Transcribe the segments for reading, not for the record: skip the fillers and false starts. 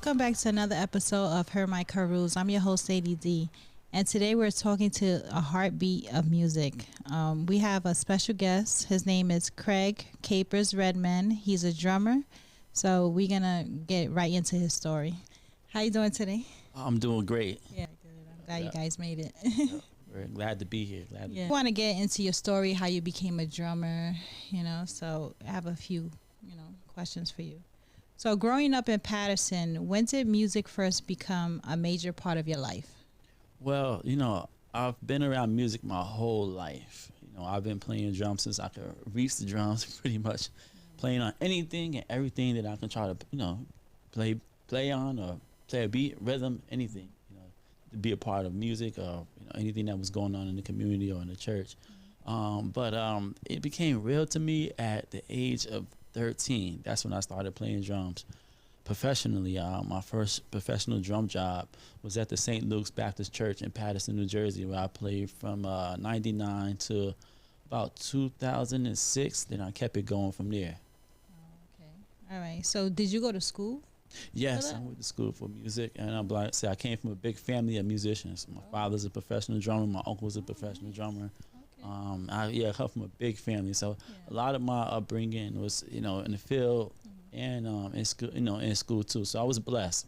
welcome back to another episode of Her My Rules. I'm your host, Sadie D. And today we're talking to a heartbeat of music. We have a special guest. His name is Craig Capers Redmond. He's a drummer. So we're going to get right into his story. How you doing today? I'm doing great. Yeah, good. I'm glad you guys made it. We're glad to be here. I want to get into your story, how you became a drummer, so I have a few, questions for you. So growing up in Patterson, when did music first become a major part of your life? Well, I've been around music my whole life. I've been playing drums since I could reach the drums, pretty much playing on anything and everything that I can try to, play on or play a beat, rhythm, anything, to be a part of music or, anything that was going on in the community or in the church. But it became real to me at the age of 13. That's when I started playing drums professionally. My first professional drum job was at the St. Luke's Baptist Church in Patterson, New Jersey, where I played from 99 to about 2006. Then I kept it going from there. Okay. All right. So did you go to school? Yes, I went to school for music, and I'm like I said, I came from a big family of musicians. My father's a professional drummer. My uncle's a professional drummer. I come from a big family, so a lot of my upbringing was, in the field and in school, in school too. So I was blessed.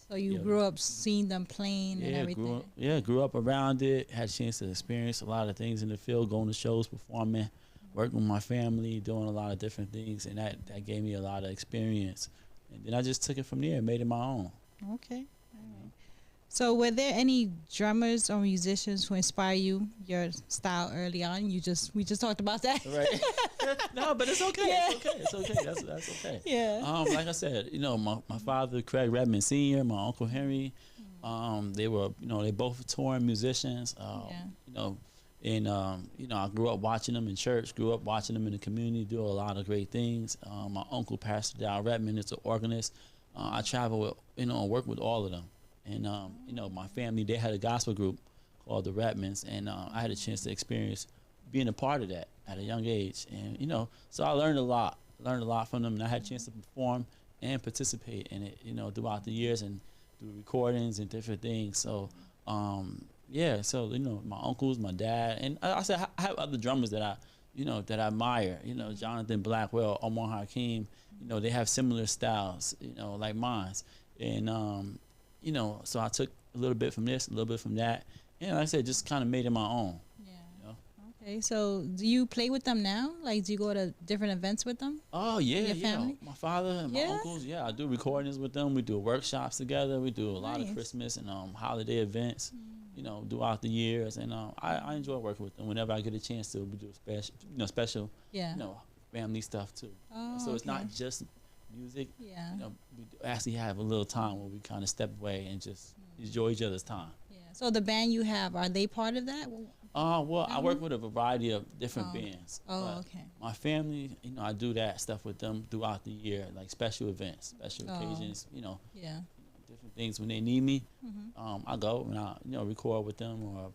So you grew up seeing them playing and everything. Grew up around it. Had a chance to experience a lot of things in the field, going to shows, performing, working with my family, doing a lot of different things, and that gave me a lot of experience. And then I just took it from there and made it my own. Okay. All right. So were there any drummers or musicians who inspire you, your style early on? We just talked about that. Right. No, but it's okay. Yeah. It's okay. That's okay. Yeah. Like I said, my father, Craig Redmond Sr., my uncle Henry, they were, they both touring musicians. And I grew up watching them in church, grew up watching them in the community, do a lot of great things. My uncle, Pastor Dow Redmond, is an organist. I travel with, and work with all of them. And, my family, they had a gospel group called the Redmonds, and I had a chance to experience being a part of that at a young age. And, so I learned a lot from them, and I had a chance to perform and participate in it, throughout the years and through recordings and different things. So, so, my uncles, my dad, and I have other drummers that I admire, Jonathan Blackwell, Omar Hakeem, they have similar styles, like mine. And, so I took a little bit from this, a little bit from that, and like I said, just kind of made it my own. Yeah. Okay, so do you play with them now? Like, do you go to different events with them? Oh, yeah, your family? My father and my uncles, I do recordings with them. We do workshops together. We do a lot of Christmas and holiday events. Throughout the years, and I enjoy working with them. Whenever I get a chance to, we do special, family stuff too. So it's not just music. Yeah. We actually have a little time where we kind of step away and just enjoy each other's time. Yeah. So the band you have, are they part of that? Well, I work with a variety of different bands. Oh, okay. My family, I do that stuff with them throughout the year, like special events, special occasions. Yeah. Different things when they need me. I go and I record with them or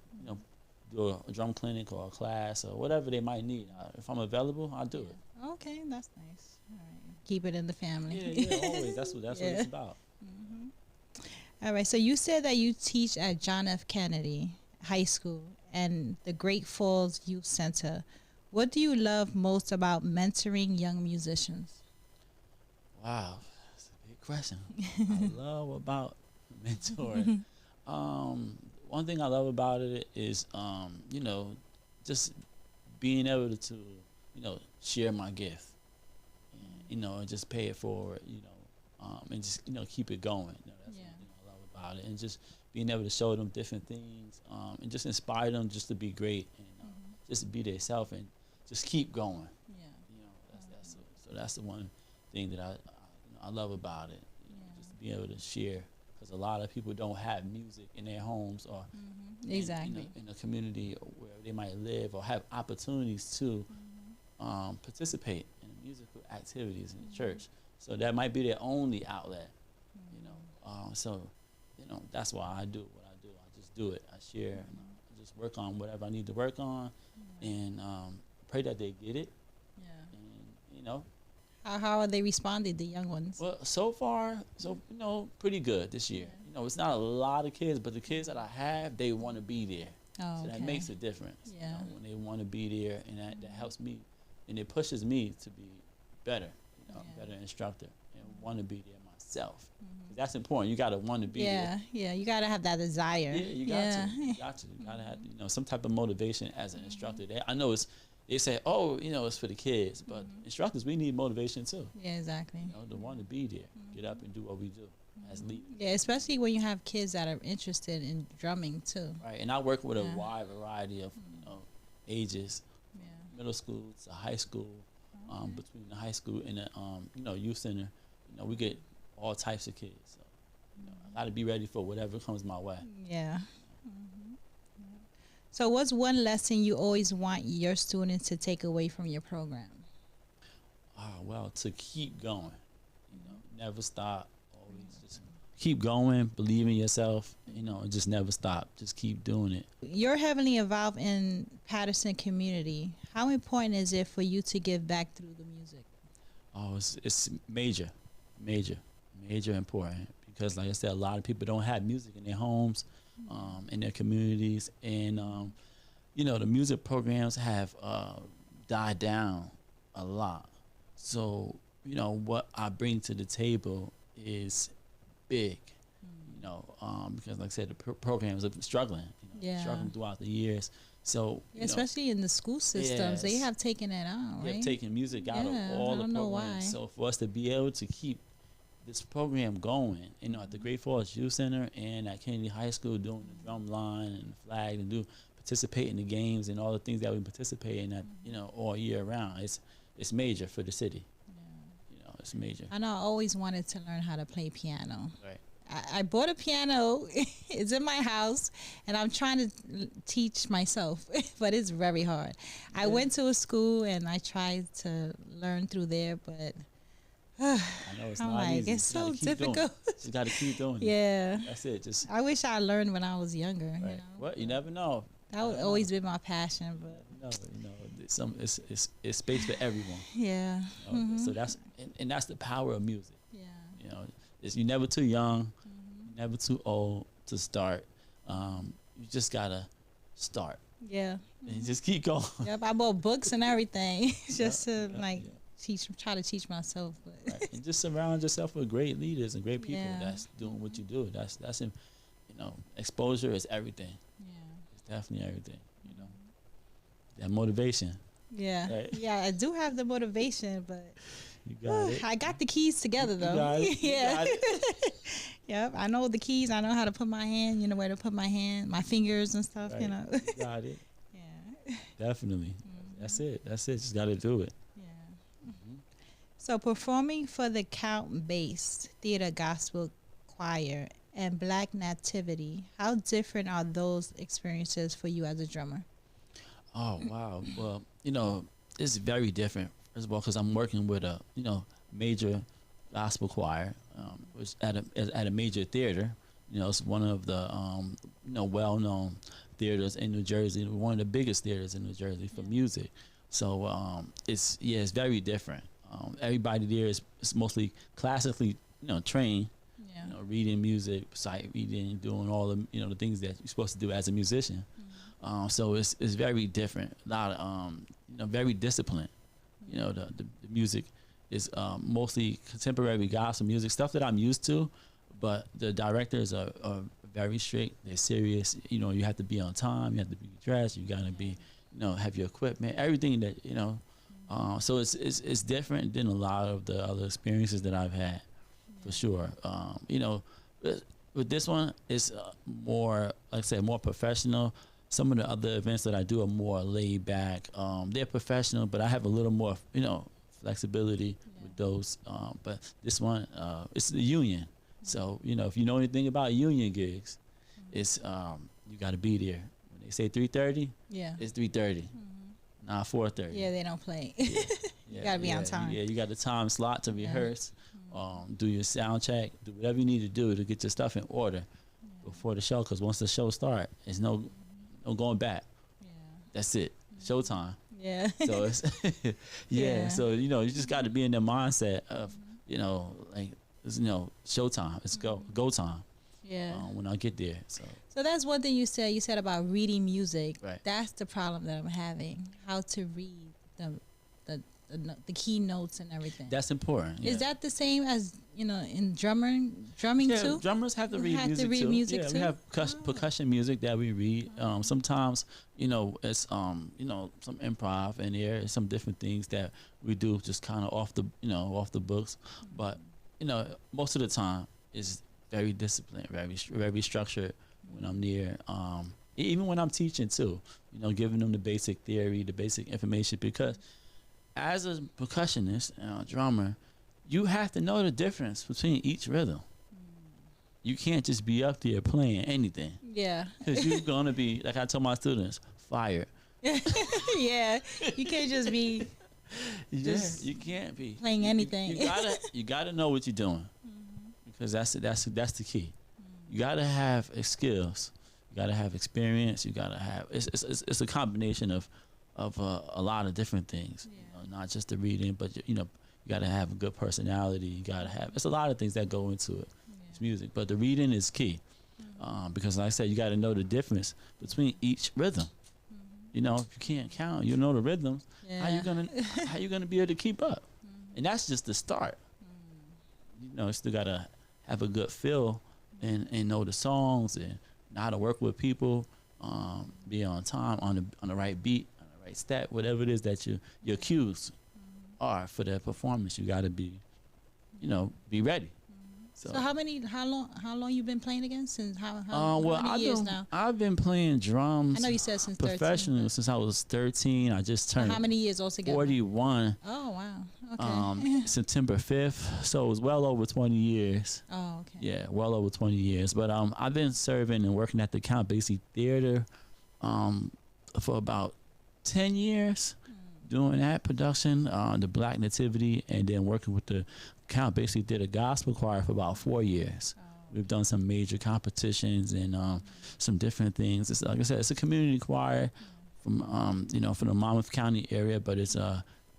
do a drum clinic or a class or whatever they might need. If I'm available, I'll do it. Okay, that's nice. All right, keep it in the family. Yeah, always. That's what it's about. All right, so you said that you teach at John F. Kennedy High School and the Great Falls Youth Center. What do you love most about mentoring young musicians? Wow. Question. I love about mentoring. One thing I love about it is, just being able to, share my gift, and just pay it forward, and just, keep it going. That's one thing I love about it, and just being able to show them different things, and just inspire them just to be great and just to be themselves and just keep going. That's the one thing that I love about it, just to be able to share, because a lot of people don't have music in their homes or exactly in a community where they might live or have opportunities to participate in musical activities in the church. So that might be their only outlet, so that's why I do what I do. I just do it. I share. And, I just work on whatever I need to work on, and pray that they get it. Yeah. And How are they responded, the young ones? Well, so far, pretty good this year. It's not a lot of kids, but the kids that I have, they want to be there. Oh, So that okay. makes a difference. Yeah. When they want to be there, and that helps me, and it pushes me to be better, better instructor, and want to be there myself. 'Cause that's important. You got to want to be there. Yeah, you got to have that desire. Yeah, you got to. You got to. You got to have some type of motivation as an instructor. I know they say, oh, it's for the kids, but instructors, we need motivation too. Yeah, exactly. To want to be there, get up and do what we do as leaders. Yeah, especially when you have kids that are interested in drumming too. Right, and I work with a wide variety of ages, Yeah. middle school to high school. Between the high school and the youth center, we get all types of kids. So I got to be ready for whatever comes my way. Yeah. So, what's one lesson you always want your students to take away from your program? Well, to keep going, never stop. Always just keep going, believe in yourself, and just never stop. Just keep doing it. You're heavily involved in Patterson community. How important is it for you to give back through the music? Oh, it's major important, because like I said, a lot of people don't have music in their homes, in their communities, and the music programs have died down a lot. So what I bring to the table is big, because like I said, the programs are struggling, struggling throughout the years. So especially in the school systems, they have taken it out. They have taken music out of all the programs. So for us to be able to keep this program going, at the Great Falls Youth Center and at Kennedy High School, doing the drum line and the flag and participate in the games and all the things that we participate in that all year round. It's major for the city. It's major. I know I always wanted to learn how to play piano. Right. I bought a piano. It's in my house, and I'm trying to teach myself, but it's very hard. Yeah. I went to a school, and I tried to learn through there, but I know it's I'm not like, easy. it's so difficult. You got to keep doing it. Yeah. That's it. I wish I learned when I was younger. Right. Well, you never know. That would always be my passion, but it's space for everyone. Yeah. So that's the power of music. Yeah. You're never too young, never too old to start. You just gotta start. Yeah. And just keep going. Yep. I bought books and everything just to try to teach myself. But right. And just surround yourself with great leaders and great people that's doing what you do. That's exposure is everything. It's definitely everything. That motivation. Yeah. Right? Yeah, I do have the motivation, but you got it. I got the keys together though. You got it. Yeah. You got it. Yep. I know the keys. I know how to put my hand, where to put my hand, my fingers and stuff, Right. You got it. Yeah. Definitely. That's it. Just got to do it. Yeah. So performing for the Count-based Theater Gospel Choir and Black Nativity, how different are those experiences for you as a drummer? Oh, wow. Well, it's very different. First of all, because I'm working with a, major gospel choir, which at a major theater. It's one of the, well-known theaters in New Jersey, one of the biggest theaters in New Jersey for music. So it's very different. Everybody there is mostly classically, trained. Yeah. Reading music, sight reading, doing all the, the things that you're supposed to do as a musician. So it's very different. A lot of, very disciplined. The music is mostly contemporary gospel music, stuff that I'm used to, but the directors are very strict. They're serious. You have to be on time. You have to be dressed. You got to be, have your equipment, everything that, so it's different than a lot of the other experiences that I've had, for sure. With this one, it's more, like I said, more professional. Some of the other events that I do are more laid back. They're professional, but I have a little more, flexibility with those. But this one, it's the union. So, if you know anything about union gigs, it's you got to be there. When they say 3:30, it's 3:30, not 4:30. Yeah, they don't play. Yeah. You got to be on time. Yeah, you got the time slot to rehearse, do your sound check, do whatever you need to do to get your stuff in order before the show. Because once the show starts, there's no going back. Yeah. That's it. Showtime. Yeah. So it's yeah. So you know, you just got to be in the mindset of like it's, showtime. It's go time. Yeah. When I get there. So that's one thing you said. You said about reading music. Right. That's the problem that I'm having. How to read the key notes and everything. That's important. Yeah. Is that the same as in drumming too? Drummers have to read music too. We have percussion music that we read. Sometimes it's some improv in there, some different things that we do just kind of off the books. But most of the time it's very disciplined, very structured when I'm near. Even when I'm teaching too, giving them the basic theory, the basic information, because as a percussionist and a drummer, you have to know the difference between each rhythm. You can't just be up there playing anything. Yeah. Because you're going to be, like I tell my students, fired. Yeah. You can't just be you can't be playing anything. You gotta know what you're doing. Because that's the key. You gotta have skills. You gotta have experience. You gotta have it's a combination of a lot of different things. Not just the reading, but you gotta have a good personality. You gotta have it's a lot of things that go into it. It's music, but the reading is key because, like I said, you gotta know the difference between each rhythm. If you can't count, you know the rhythms. Yeah. How you gonna be able to keep up? And that's just the start. You still gotta have a good feel and know the songs and know how to work with people, be on time, on the right beat, on the right step, whatever it is that your cues are for that performance. You got to be ready. So how long you been playing again? Since how many years now? I've been playing drums. I know you said since professionally 13, since I was 13. I just turned how many years altogether? 41. Oh wow. Okay. September 5th. So it was well over 20 years. Oh okay. Yeah, well over 20 years. But I've been serving and working at the Count Basie Theater for about 10 years. Doing that production, the Black Nativity, and then working with the Count Basie Theater Gospel Choir for about 4 years. We've done some major competitions and some different things. It's, like I said, it's a community choir from from the Monmouth County area, but it's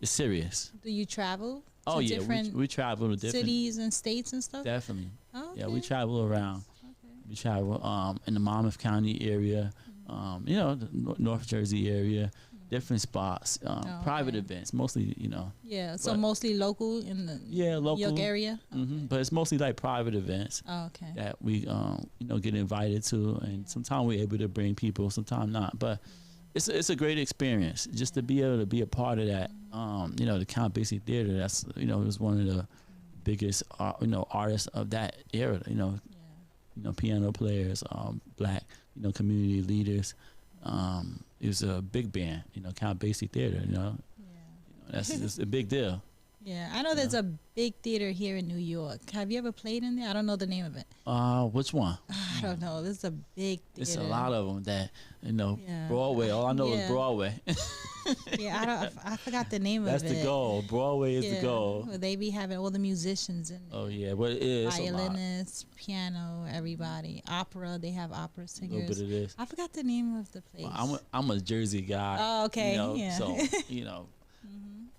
serious. Do you travel? Oh yeah, we travel to different cities and states and stuff. Definitely. Oh, okay. Yeah, we travel around. Okay. We travel in the Monmouth County area, the North Jersey area. Different spots, private events, mostly, Yeah, so mostly local in the local New York area. But it's mostly like private events that we, get invited to, and sometimes we're able to bring people, sometimes not. But it's a great experience just to be able to be a part of that. The Count Basie Theater. That's was one of the biggest artists of that era. Piano players, Black community leaders. It was a big band, Count Basie Theater, that's it's a big deal. Yeah, I know there's a big theater here in New York. Have you ever played in there? I don't know the name of it. Which one? I don't know. This is a big theater. It's a lot of them that, Broadway. All I know is Broadway. I forgot the name of it. That's the goal. Broadway is the goal. Well, they be having all the musicians in there. Oh, yeah. Well, it is violinists, piano, everybody. Opera. They have opera singers. A little bit of this. I forgot the name of the place. Well, I'm a Jersey guy. Oh, okay. So,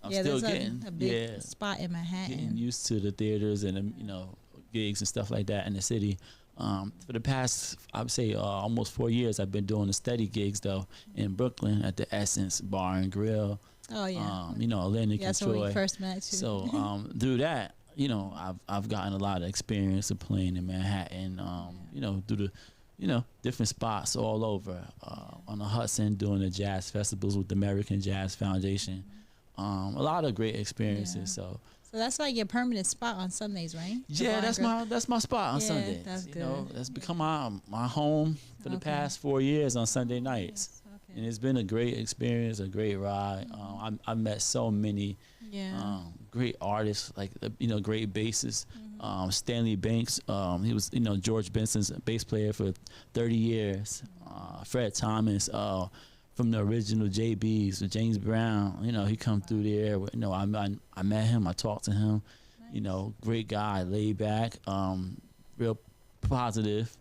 I'm still getting a big spot in Manhattan. Getting used to the theaters and gigs and stuff like that in the city. For the past, I would say, almost 4 years, I've been doing the steady gigs though in Brooklyn at the Essence Bar and Grill. Oh yeah. Atlantic and Troy. That's where we first met too. So through that, I've gotten a lot of experience of playing in Manhattan. Through the different spots all over on the Hudson, doing the jazz festivals with the American Jazz Foundation. A lot of great experiences. So that's like your permanent spot on Sundays, right? Yeah, that's my spot on Sundays. That's good. That's become my home for the past 4 years on Sunday nights. Okay. And it's been a great experience, a great ride. I've met so many great artists, like great bassists. Stanley Banks, he was George Benson's bass player for 30 years. Fred Thomas, from the original JBs with James Brown, he come through there. I met him. I talked to him. Nice. Great guy, laid back, real positive.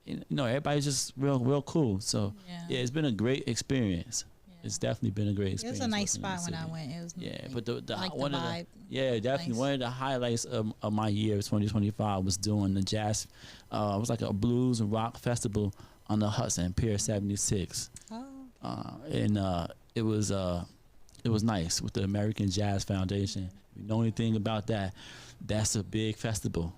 Everybody's just real cool. So yeah, it's been a great experience. Yeah. it's definitely been a great It experience. was a nice working in the spot when I city. went. It was Yeah, but the like one the of the vibe. definitely Nice. one of the highlights of my year 2025 was doing the jazz. It was like a blues and rock festival on the Hudson Pier 76, Oh, and it was nice with the American Jazz Foundation. If you know anything about that, that's a big festival.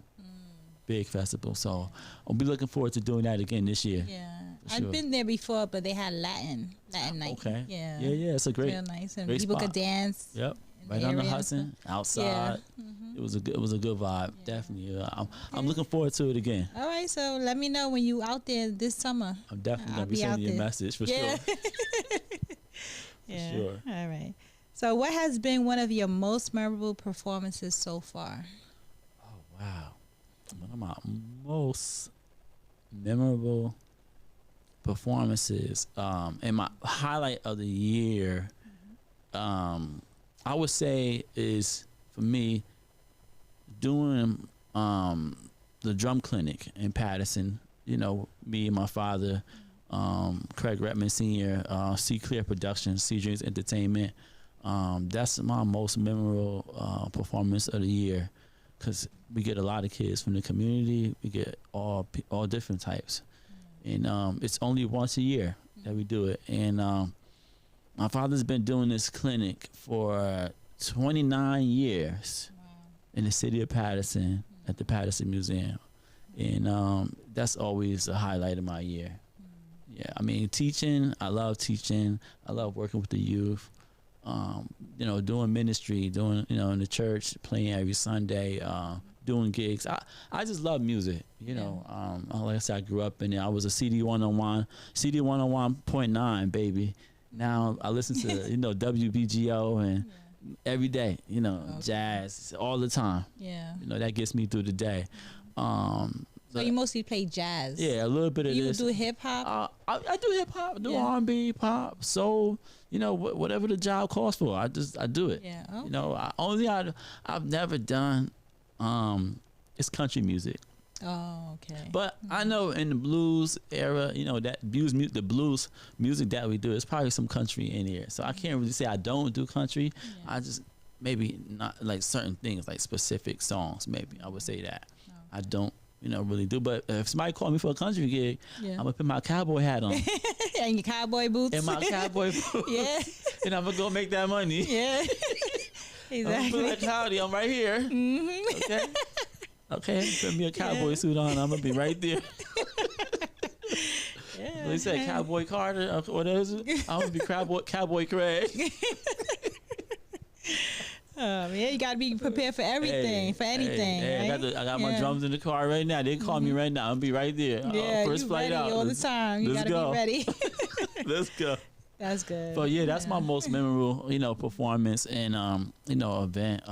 Big festival. So I'll be looking forward to doing that again this year. yeah. For I've sure. been there before, but they had Latin night. Okay. Yeah. Yeah. It's a great. Real nice, and great people spot. could dance. Yep. in Right on the area and Hudson, stuff. outside. Yeah. It was a good vibe. Yeah. Definitely. I'm looking forward to it again. All right, so let me know when you out there this summer. I'm definitely I'll gonna be be out sending you a there. message for Yeah. sure. Yeah. Sure. All right. So, what has been one of your most memorable performances so far? Oh wow. One of my most memorable performances, and my highlight of the year, I would say is for me doing the drum clinic in Patterson. You know, me and my father, Craig Redmond Sr., C Clear Productions, C Dreams Entertainment. That's my most memorable performance of the year, because we get a lot of kids from the community. We get all different types, and it's only once a year that we do it. And my father's been doing this clinic for 29 years in the city of Patterson at the Patterson Museum, and that's always a highlight of my year. Yeah, I mean, teaching. I love teaching. I love working with the youth. You know, doing ministry, doing, you know, in the church, playing every Sunday, doing gigs. I just love music. You know, like I said, I grew up in it. I was a CD 101.9 baby. Now I listen to, you know, WBGO and every day, you know, jazz all the time. Yeah. You know, that gets me through the day. So you mostly play jazz. Yeah, a little bit of You this. do hip hop. I do hip hop, do Yeah. R&B, pop, soul. You know, whatever the job calls for, I do it. Yeah. Okay. You know, only I've never done is country music. Oh, okay. But I know in the blues era, you know, that the blues music that we do, is probably some country in here. So I can't really say I don't do country. Yeah. I just maybe not like certain things, like specific songs. Maybe I would say that I don't, you know, really do. But if somebody called me for a country gig, Yeah. I'm gonna put my cowboy hat on And your cowboy boots. and my cowboy boots, Yeah. and I'm gonna go make that money. Yeah. I'm gonna Exactly. be like, howdy, I'm right here. Okay. Okay, put me a cowboy suit on. I'm gonna be right there. Yeah. They said Cowboy Carter. What is it? I'm gonna be Cowboy Craig. Yeah, you gotta be prepared for everything, for anything. Hey, right? I got my Yeah. drums in the car right now. They call me right now. I'm gonna be right there. Yeah, First you flight ready out. all the time. You let's gotta go. be ready. Let's go. That's good. So yeah, that's my most memorable, you know, performance and you know, event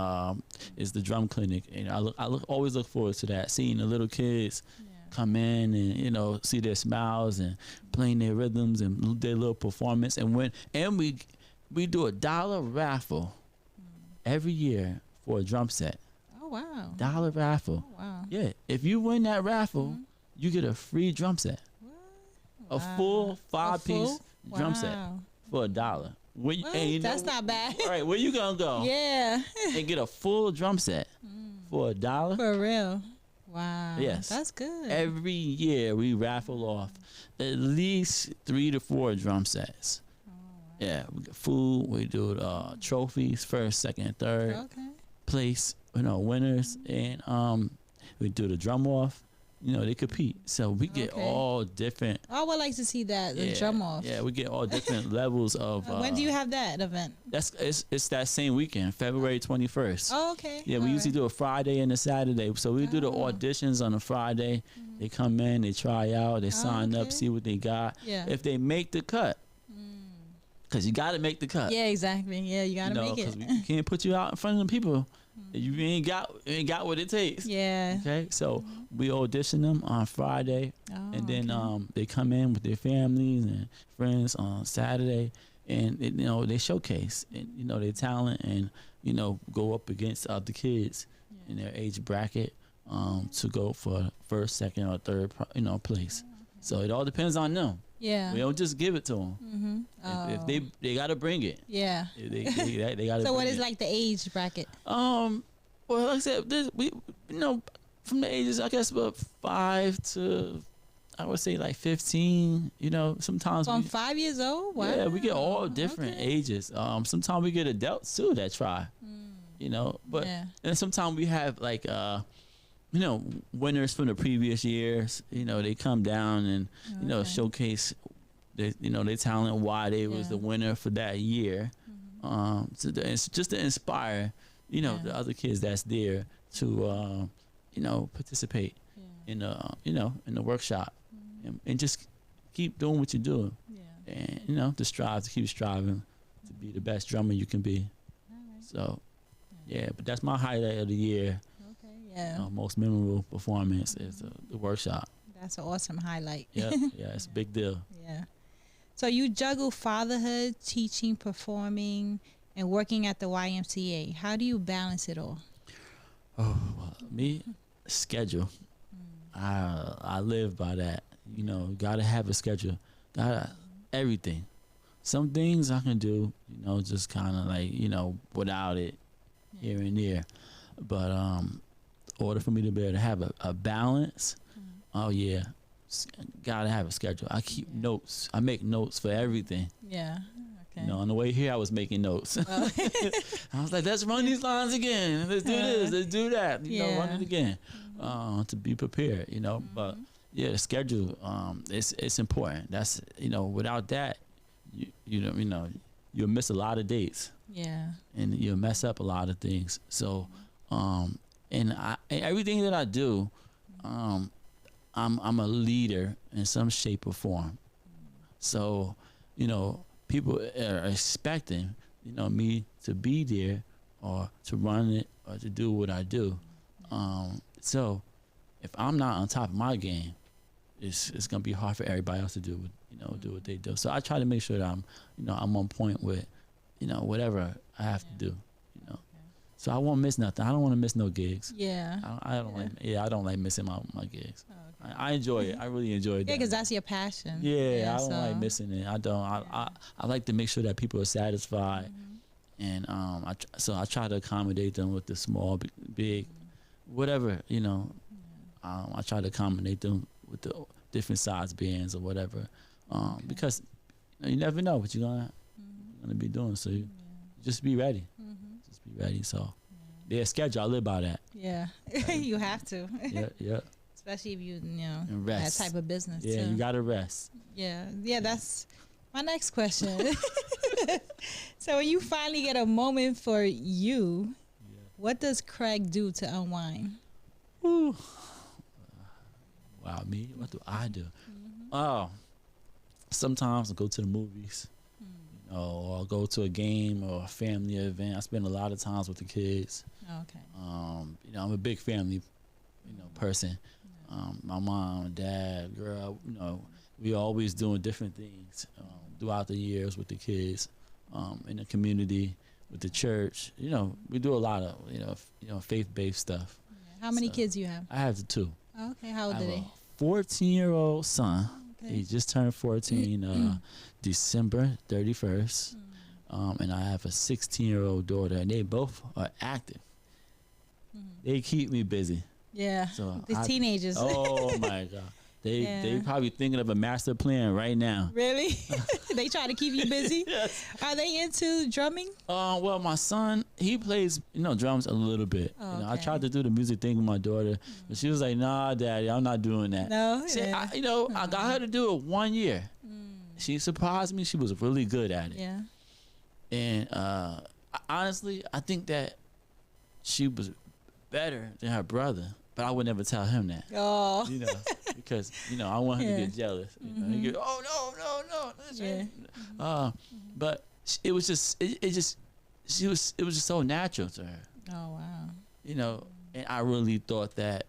is the drum clinic, and I always look forward to that, seeing the little kids come in and, you know, see their smiles and playing their rhythms and their little performance, and we do $1 raffle every year for a drum set. Oh wow. $1 raffle. Oh, wow. Yeah, if you win that raffle, you get a free drum set, a full 5-piece drum set Wow. for $1. Where you, What? and you know, That's not bad. all right, where you gonna go Yeah. and get a full drum set for $1? For real. Wow. Yes. That's good. Every year we raffle off at least 3 to 4 drum sets. Yeah, we get food. We do trophies, first, second, third Okay. place. You know, winners, and we do the drum off. You know, they compete, so we get Okay. all different. I would like to see that, the drum off. Yeah, we get all different levels of. When do you have that event? It's that same weekend, February 21st. Oh, okay. Yeah, we usually do a Friday and a Saturday. So we do the Oh. auditions on a Friday. They come in, they try out, they sign up, okay. see what they got. Yeah. If they make the cut, because you got to make the cut. Yeah, exactly. Yeah, you gotta make it. We can't put you out in front of the people. You ain't got what it takes. Yeah. Okay, so we audition them on Friday, Oh, and then okay. they come in with their families and friends on Saturday, and you know, they showcase and, you know, their talent, and, you know, go up against other kids in their age bracket to go for first, second, or third, you know, place. So it all depends on them. Yeah. We don't just give it to them. Mm-hmm. Oh. If they got to bring it. Yeah. They got to. So what is like the age bracket? Well, like I said, we from the ages, I guess, about 5 to, I would say, like 15. Sometimes From 5 years old. Wow. Yeah, we get all different ages. Sometimes we get adults too that try. But and sometimes we have like winners from the previous years. They come down and showcase their talent, why they was the winner for that year. It's just to inspire the other kids that's there to participate in the workshop and just keep doing what you're doing. And to keep striving to be the best drummer you can be. So but that's my highlight of the year. Most memorable performance is the workshop. That's an awesome highlight. Yeah, it's a big deal. Yeah. So you juggle fatherhood, teaching, performing, and working at the YMCA. How do you balance it all? Oh, well, me, schedule. I live by that. Gotta have a schedule. Gotta everything. Some things I can do, just kind of like, without it here and there. But in order for me to be able to have a balance, gotta have a schedule. I keep notes. I make notes for everything. Yeah. Okay. On the way here, I was making notes. Oh. I was like, let's run these lines again. Let's do this. Let's do that. Run it again to be prepared, But, the schedule, it's important. That's, without that, you'll miss a lot of dates. Yeah. And you'll mess up a lot of things. So, and everything that I do, I'm a leader in some shape or form. So, people are expecting, me to be there or to run it or to do what I do. So if I'm not on top of my game, it's gonna be hard for everybody else to do what they do. So I try to make sure that I'm on point with, whatever I have to do, So I won't miss nothing. I don't want to miss no gigs. Yeah. I don't like missing my gigs. Okay. I enjoy it. I really enjoy it. Yeah, because that's your passion. Yeah, I don't like missing it. I don't. I like to make sure that people are satisfied, and I try to accommodate them with the small, big, whatever. I try to accommodate them with the different size bands or whatever, because you never know what you're gonna be doing. So you just be ready. Just be ready. So schedule. I live by that. Yeah, you have to. Yeah. Especially if you that type of business. Yeah, too. you gotta rest. Yeah. That's my next question. So when you finally get a moment for you, what does Craig do to unwind? Ooh. Wow, me? What do I do? Oh, sometimes I go to the movies, or I'll go to a game or a family event. I spend a lot of times with the kids. Okay. I'm a big family, person. My mom and dad, girl, we always doing different things throughout the years with the kids, in the community, with the church. We do a lot of faith-based stuff. Yeah. How many kids you have? I have the 2. Okay, how old are they? 14-year-old son. Okay. He just turned 14 December 31st. And I have a 16-year-old daughter, and they both are active. They keep me busy. Yeah, so the teenagers. Oh my God. They probably thinking of a master plan right now. Really? They try to keep you busy? Yes. Are they into drumming? Well, my son, he plays, drums a little bit. Oh, I tried to do the music thing with my daughter, but she was like, "Nah, Daddy, I'm not doing that." No. See, I got her to do it 1 year. She surprised me. She was really good at it. Yeah. And honestly, I think that she was better than her brother. But I would never tell him that. Oh. Because I want him to get jealous. He get, oh no. Yeah. But it was just it was just so natural to her. Oh wow. And I really thought that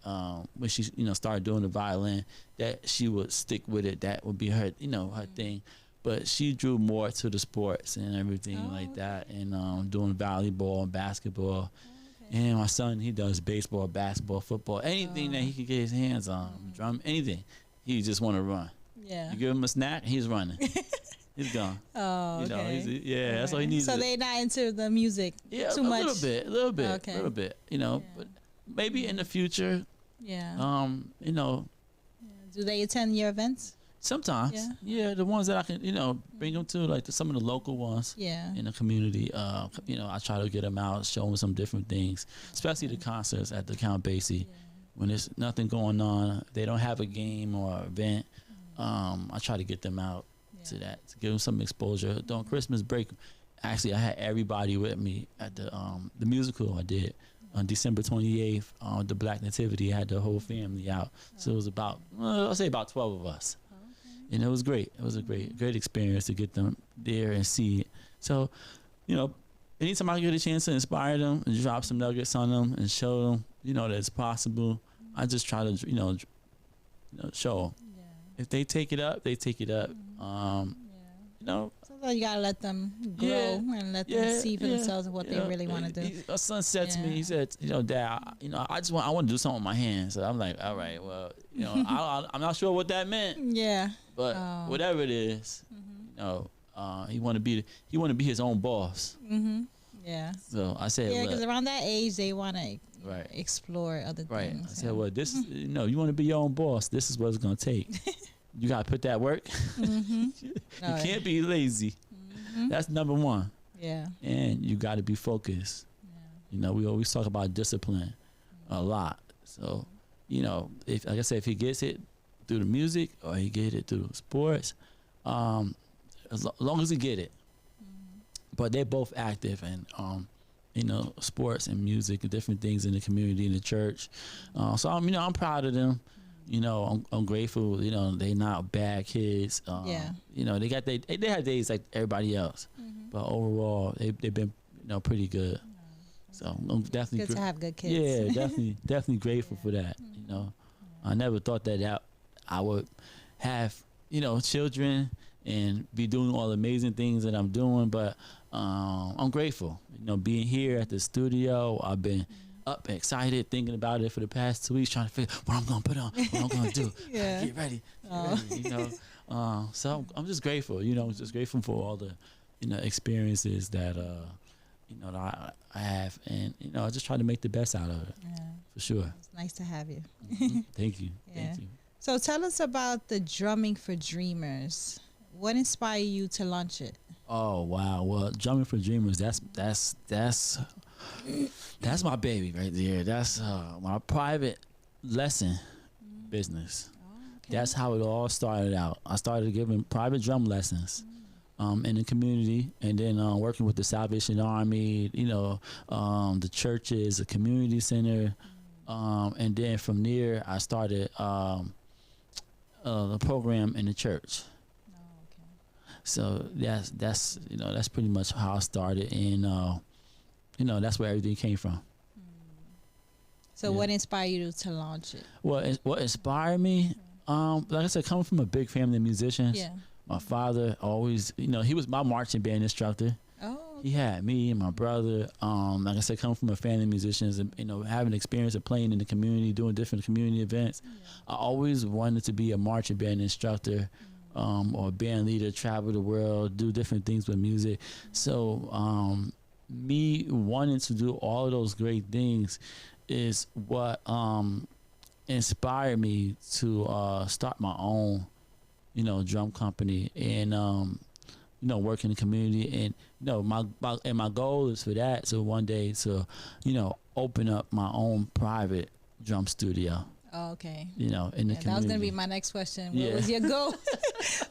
when she started doing the violin, that she would stick with it. That would be her her thing. But she drew more to the sports and everything like that, and doing volleyball and basketball. And my son, he does baseball, basketball, football, anything that he can get his hands on, drum, anything. He just want to run. Yeah. You give him a snack, he's running. He's gone. Oh, You know, okay. that's all he needs. So they not into the music too much? A little bit, Okay. a little bit. You know, but maybe in the future. Yeah. You know. Do they attend your events? Sometimes. Yeah, the ones that I can, bring them to, like some of the local ones. Yeah. In the community. You know, I try to get them out, show them some different things, especially the concerts at the Count Basie. Yeah. When there's nothing going on, they don't have a game or event. I try to get them out to that, to give them some exposure. During Christmas break, actually, I had everybody with me at the musical I did on December 28th. The Black Nativity, I had the whole family out. So it was about, I'll say about 12 of us. And it was great. It was a great experience to get them there and see it. So, you know, anytime I get a chance to inspire them and drop some nuggets on them and show them, that it's possible, I just try to, show them. Yeah. If they take it up, they take it up. Sometimes you gotta let them grow and let them see for themselves what they really want to do. My son said to me, he said, Dad, I want to do something with my hands. So I'm like, all right, well, I'm not sure what that meant. Yeah. But whatever it is, he want to be his own boss. Mm-hmm. Yeah. So I said, because around that age they want to explore other things. Right. I said, well, this is, you want to be your own boss. This is what it's gonna take. You gotta put that work. Mm-hmm. You can't be lazy. Mm-hmm. That's number one. Yeah. And you got to be focused. Yeah. We always talk about discipline a lot. So, if, like I said, if he gets it through the music or he get it through sports, as long as he get it. Mm-hmm. But they're both active and sports and music and different things in the community, in the church. So I'm proud of them. I'm grateful. They not bad kids. They have days like everybody else, but overall they've been pretty good. So I'm definitely good to have good kids. Yeah, definitely grateful for that. I never thought that I would have children and be doing all the amazing things that I'm doing, but I'm grateful. Being here at the studio, I've been up excited thinking about it for the past 2 weeks, trying to figure what I'm gonna put on, what I'm gonna do. Get ready. So I'm just grateful. Just grateful for all the experiences that that I have, and I just try to make the best out of it. For sure. It's nice to have you. Mm-hmm. Thank you. Thank you. So tell us about the Drumming for Dreamers. What inspired you to launch it? Oh wow! Well, Drumming for Dreamers, that's my baby right there. That's my private lesson business. Okay. That's how it all started out. I started giving private drum lessons in the community, and then working with the Salvation Army, the churches, the community center, and then from there I started the program in the church. So that's pretty much how I started, and that's where everything came from. So what inspired you to launch it? Well, what inspired me, like I said, coming from a big family of musicians. Yeah. My father always, he was my marching band instructor. Oh. Okay. He had me and my brother. Like I said, coming from a family of musicians, and having experience of playing in the community, doing different community events. Yeah. I always wanted to be a marching band instructor. Or a band leader, travel the world, do different things with music. So me wanting to do all of those great things is what inspired me to start my own, drum company and work in the community. And my goal is for that. So one day to open up my own private drum studio. Oh, okay. In the community. That was going to be my next question. What was your goal?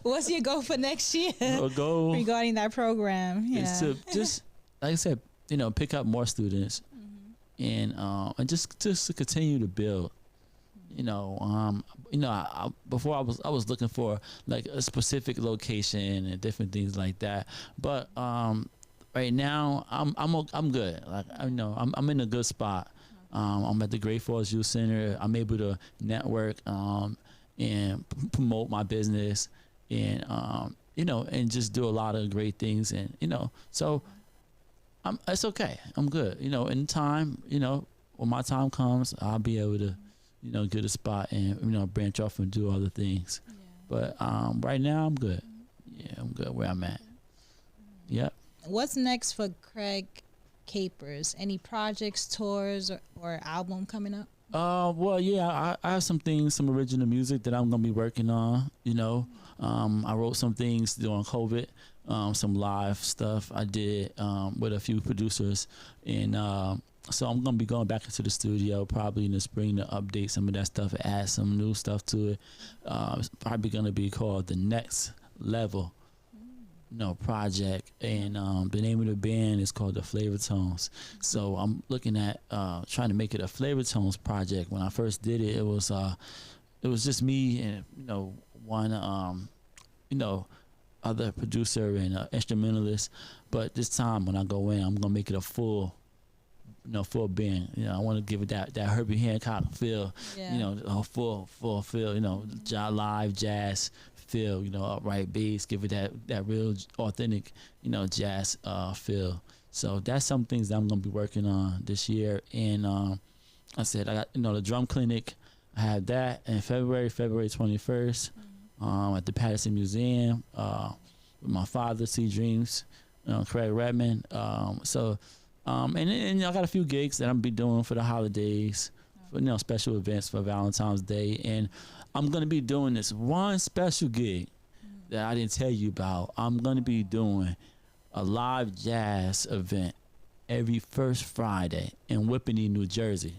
What's your goal for next year? A goal regarding that program? Is to just, like I said, pick up more students, and just to continue to build. Before I was looking for like a specific location and different things like that, but right now I'm good. Like I'm in a good spot. I'm at the Great Falls Youth Center. I'm able to network and promote my business, and and just do a lot of great things. And so it's okay. I'm good. In time, when my time comes, I'll be able to get a spot and branch off and do other things. But right now I'm good. Yeah, I'm good where I'm at. Yep. What's next for Craig Capers? Any projects, tours, or album coming up? Well, yeah, I have some things, some original music that I'm gonna be working on. I wrote some things during COVID, some live stuff I did with a few producers, and so I'm gonna be going back into the studio probably in the spring to update some of that stuff, add some new stuff to it. It's probably gonna be called The Next Level, project, and the name of the band is called the Flavor Tones. So I'm looking at trying to make it a Flavor Tones project. When I first did it, it was just me and one other producer and instrumentalist. But this time when I go in, I'm gonna make it a full band. I want to give it that Herbie Hancock feel. Yeah. A full feel. Live jazz feel. Upright bass, give it that real authentic, jazz feel. So that's some things that I'm gonna be working on this year. And I said I got the drum clinic. I have that in February 21st, at the Patterson Museum with my father, C Dreams, Craig Redmond. And I got a few gigs that I'm be doing for the holidays, for special events for Valentine's Day, and I'm gonna be doing this one special gig that I didn't tell you about. I'm gonna be doing a live jazz event every first Friday in Whippany, New Jersey,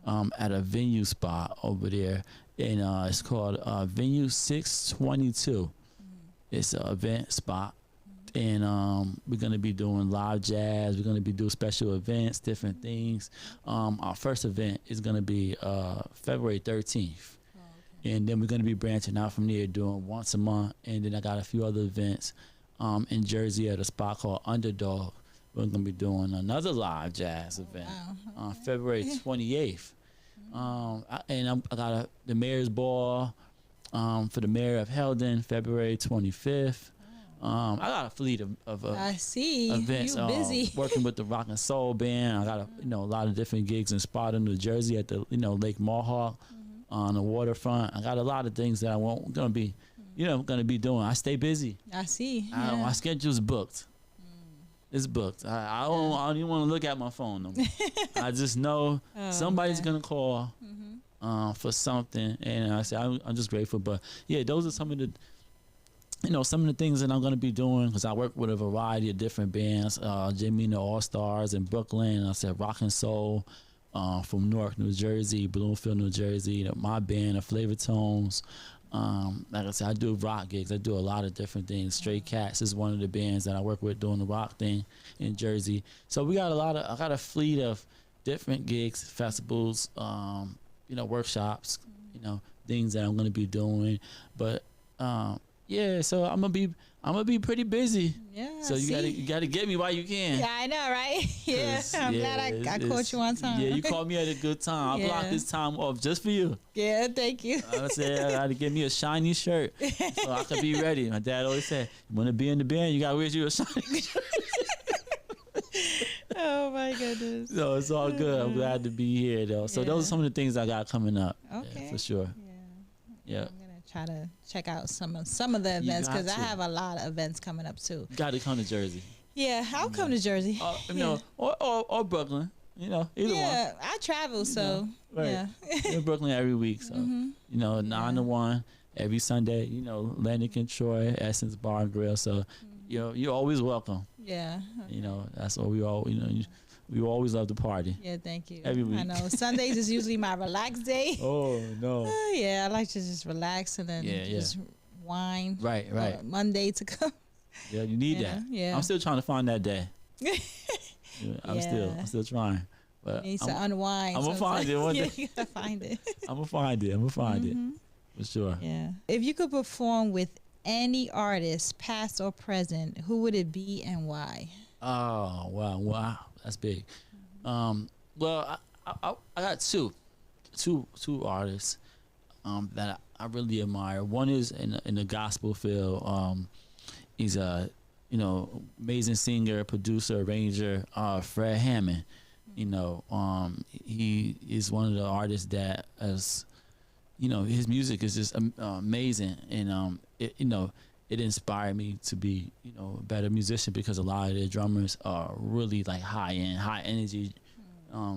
at a venue spot over there, and it's called Venue 622. It's an event spot. And we're gonna be doing live jazz. We're gonna be doing special events, different things. Our first event is gonna be February 13th, and then we're gonna be branching out from there, doing once a month. And then I got a few other events in Jersey at a spot called Underdog. We're gonna be doing another live jazz event on February 28th. I got the Mayor's Ball for the Mayor of Helden, February 25th. I got a fleet of I see events. you busy. Working with the Rock and Soul Band. I got a lot of different gigs in Sparta, New Jersey, at the Lake Mohawk on the waterfront. I got a lot of things that gonna be doing. I stay busy. I see. My schedule's booked. It's booked. I don't even want to look at my phone no more. I just know somebody's gonna call for something, and I say I'm just grateful. But yeah, those are some of the things that I'm going to be doing, because I work with a variety of different bands, Jimmy and the All-Stars in Brooklyn. I said Rock and Soul from Newark, New Jersey, Bloomfield, New Jersey. My band, the Flavor Tones. Like I said, I do rock gigs. I do a lot of different things. Stray Cats is one of the bands that I work with doing the rock thing in Jersey. So I got a fleet of different gigs, festivals, workshops, things that I'm going to be doing. But yeah, so I'm gonna be pretty busy. Yeah. So you gotta get me while you can. Yeah, I know, right? Yeah. I'm glad I caught you on time. Yeah, you called me at a good time. I blocked this time off just for you. Yeah, thank you. I said I gotta get me a shiny shirt so I could be ready. My dad always said, "You wanna be in the band, you gotta wear you a shiny shirt." Oh my goodness. So it's all good. I'm glad to be here though. So those are some of the things I got coming up. Okay. For sure. Yeah. I'm gonna try to check out some of the events, because I have a lot of events coming up too. You got to come to Jersey. Yeah, I'll come to Jersey. Or Brooklyn. Either one. Yeah, I travel, so right. In Brooklyn every week, so 9 to 1 every Sunday. Landon and Troy, Essence Bar and Grill. So you're always welcome. Yeah. That's what we all. We always love to party. Yeah, thank you. Every week. I know Sundays is usually my relaxed day. Oh no. Yeah, I like to just relax and then just wine. Right. Monday to come. Yeah, you need that. Yeah. I'm still trying to find that day. I'm still trying. But needs to unwind. I'm gonna find it one day. You gotta find it. I'm gonna find it for sure. Yeah. If you could perform with any artist, past or present, who would it be and why? Oh wow, that's big. Well, I got two artists that I really admire. One is in the gospel field. He's a amazing singer, producer, arranger, Fred Hammond. He is one of the artists that has his music is just amazing, and it inspired me to be a better musician, because a lot of their drummers are really like high end, high energy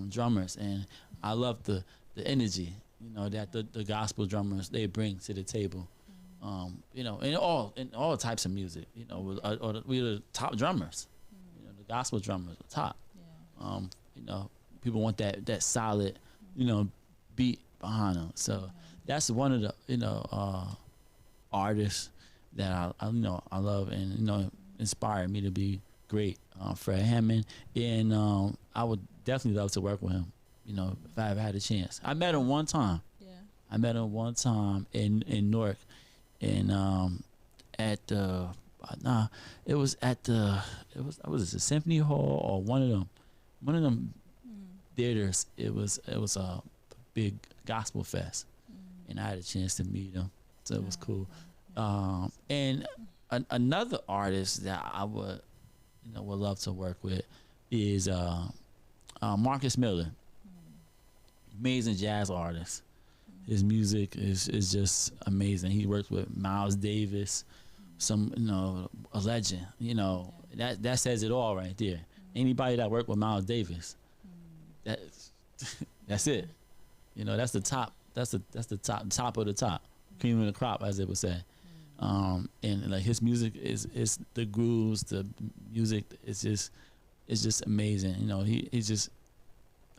drummers, and I love the energy that the gospel drummers they bring to the table. In all types of music, we're the top drummers. The gospel drummers are top. People want that solid, beat behind them. So that's one of the artists that I love, and inspired me to be great. Fred Hammond, and I would definitely love to work with him. If I ever had a chance. I met him one time. Yeah. I met him one time in Newark, and at the it was the Symphony Hall or one of them theaters. It was a big gospel fest, and I had a chance to meet him, so it was cool. And another artist that I would love to work with is Marcus Miller. Amazing jazz artist. His music is just amazing. He worked with Miles Davis, a legend. That says it all right there. Anybody that worked with Miles Davis, that's it. That's the top. That's the top of the top, cream of the crop, as they would say. And like his music is the grooves, the music is just amazing. He's just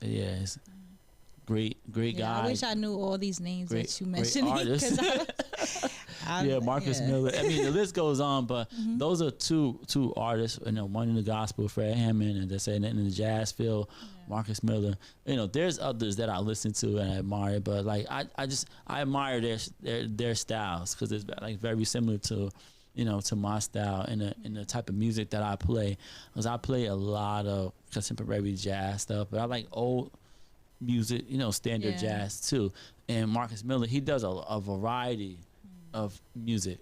it's great guy. I wish I knew all these names that you mentioned. Marcus Miller. I mean, the list goes on, but those are two artists. One in the gospel, Fred Hammond, and they say in the jazz field, Marcus Miller. There's others that I listen to and I admire, but like I admire their styles, because it's like very similar to to my style and the type of music that I play, because I play a lot of contemporary jazz stuff, but I like old music, standard jazz too. And Marcus Miller, he does a variety of music,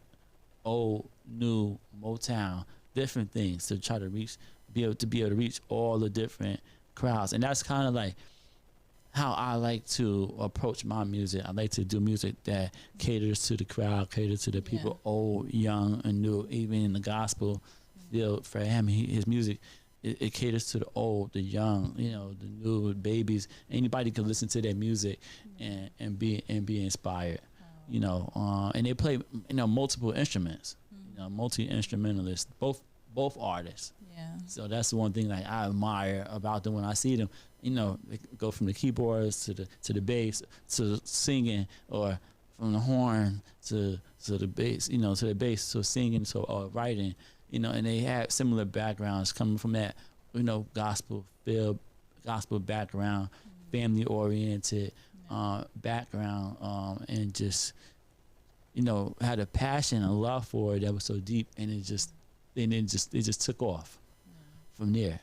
old, new, Motown, different things, to try to be able to reach all the different crowds. And that's kind of like how I like to approach my music. I like to do music that caters to the crowd, caters to the people, old, young, and new. Even in the gospel field, for him, his music, it caters to the old, the young, the new, babies. Anybody can listen to their music and be inspired. And they play multiple instruments, multi-instrumentalists, both artists. Yeah. So that's the one thing like I admire about them when I see them. They go from the keyboards to the bass to singing, or from the horn to the bass, to the bass to singing to writing. And they have similar backgrounds coming from that, gospel field, gospel background, family oriented background, and just, had a passion and love for it that was so deep, and it just took off from there,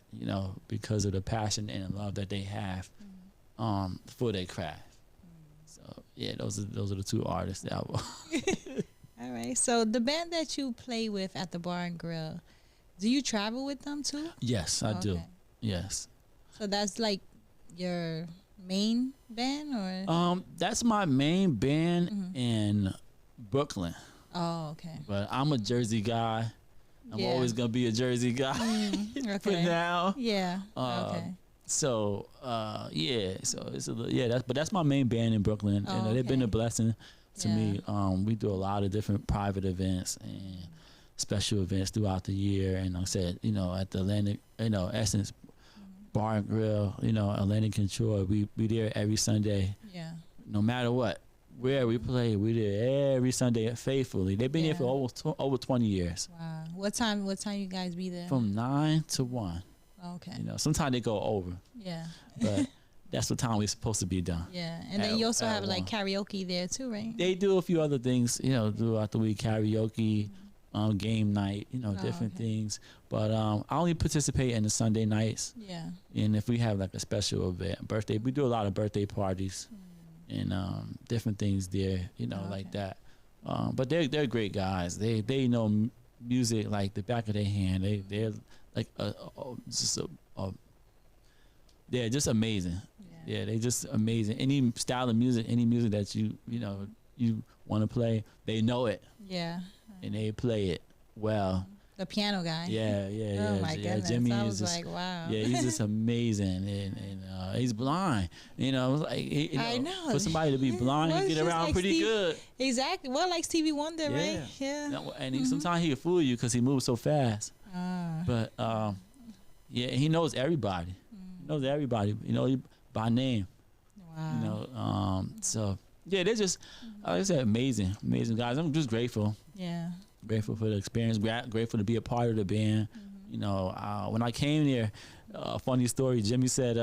because of the passion and the love that they have for their craft. So yeah, those are the two artists that I will. All right. So the band that you play with at the Bar and Grill, do you travel with them too? Yes, I do. Yes. So that's like your main band, or? That's my main band in Brooklyn. Oh, okay. But I'm a Jersey guy. I'm always gonna be a Jersey guy for now. Yeah. Okay. So so it's that's my main band in Brooklyn. They've been a blessing to me. We do a lot of different private events and special events throughout the year, and like I said, at the Atlantic, Essence Bar and Grill, Atlantic Control, we there every Sunday. Yeah. No matter what, where we play, we there every Sunday faithfully. They've been here for over 20 years. Wow. What time you guys be there? From 9 to 1. Okay. Sometimes they go over. Yeah. But that's the time we're supposed to be done. Yeah. And then you also have like karaoke there too, right? They do a few other things, throughout the week, karaoke, game night, different things. But I only participate in the Sunday nights. Yeah. And if we have like a special event, birthday, we do a lot of birthday parties and different things there, like that. But they're great guys. They know music like the back of their hand. They're like they're just amazing. Yeah, they just amazing. Any style of music, any music that you want to play, they know it. Yeah. And they play it well. The piano guy. Yeah. Oh my goodness. Jimmy I is was just, like, wow. Yeah, he's just amazing, and he's blind. Like I know. For somebody to be blind, he get around like pretty good. Exactly. Well, like Stevie Wonder, right? Yeah. And sometimes he can fool you because he moves so fast. But yeah, he knows everybody. He knows everybody. By name. Wow. So yeah, they're just, like I said, amazing guys. I'm just grateful. Yeah. Grateful for the experience. Grateful to be a part of the band. When I came there, funny story. Jimmy said,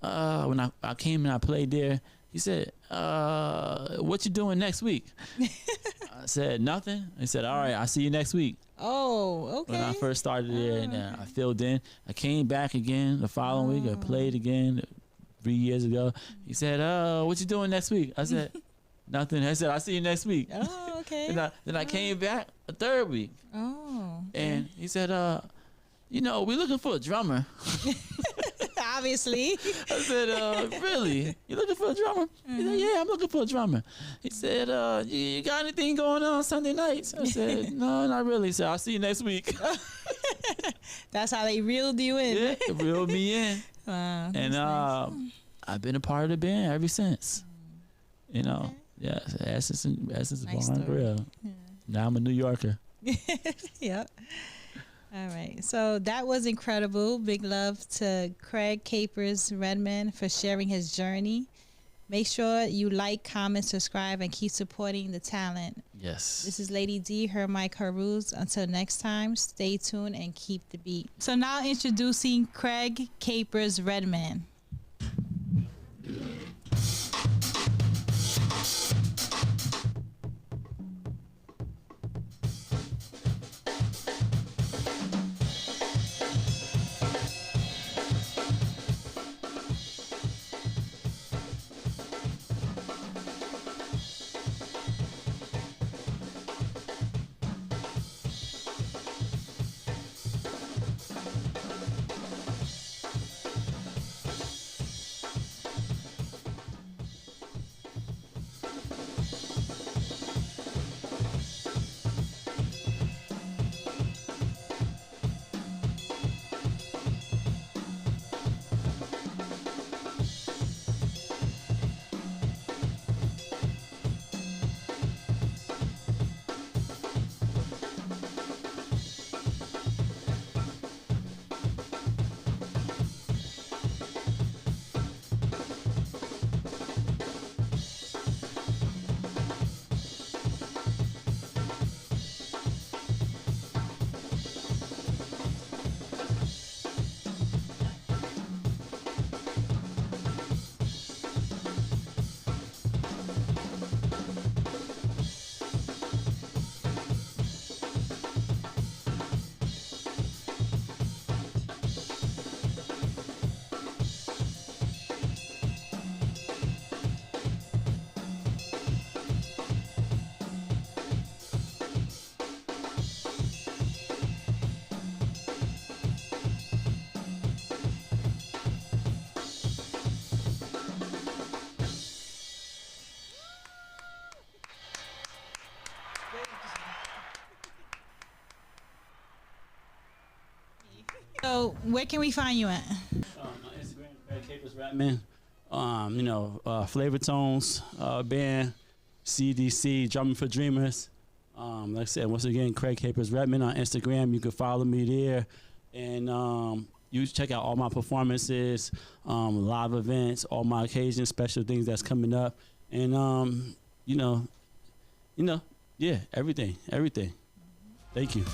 when I came and I played there, he said, "What you doing next week?" I said, "Nothing." He said, "All right, I'll see you next week." Oh, okay. When I first started there, and I filled in. I came back again the following week. I played again 3 years ago. He said, "What you doing next week?" I said, "Nothing." I said, "I'll see you next week." Oh, okay. Then I came back a third week. Oh. Okay. And he said, we're looking for a drummer. Obviously. I said, really? You looking for a drummer? He said, yeah, I'm looking for a drummer. He said, you got anything going on Sunday nights? I said, no, not really. He said, I'll see you next week. That's how they reeled you in. Yeah, they reeled me in. Wow. And nice. I've been a part of the band ever since. Okay. Yeah, Essence Nice Bar and Grill. Yeah. Now I'm a New Yorker. Yep. All right. So that was incredible. Big love to Craig Capers Redmond for sharing his journey. Make sure you like, comment, subscribe, and keep supporting the talent. Yes. This is Lady D, her mic, her rules. Until next time, stay tuned and keep the beat. So now introducing Craig Capers Redmond. So where can we find you at? My Instagram, Craig Capers Redmond. Flavor Tones band, CDC, Drumming for Dreamers. Like I said, once again, Craig Capers Redmond on Instagram. You can follow me there, and you check out all my performances, live events, all my occasions, special things that's coming up, and yeah, everything. Thank you.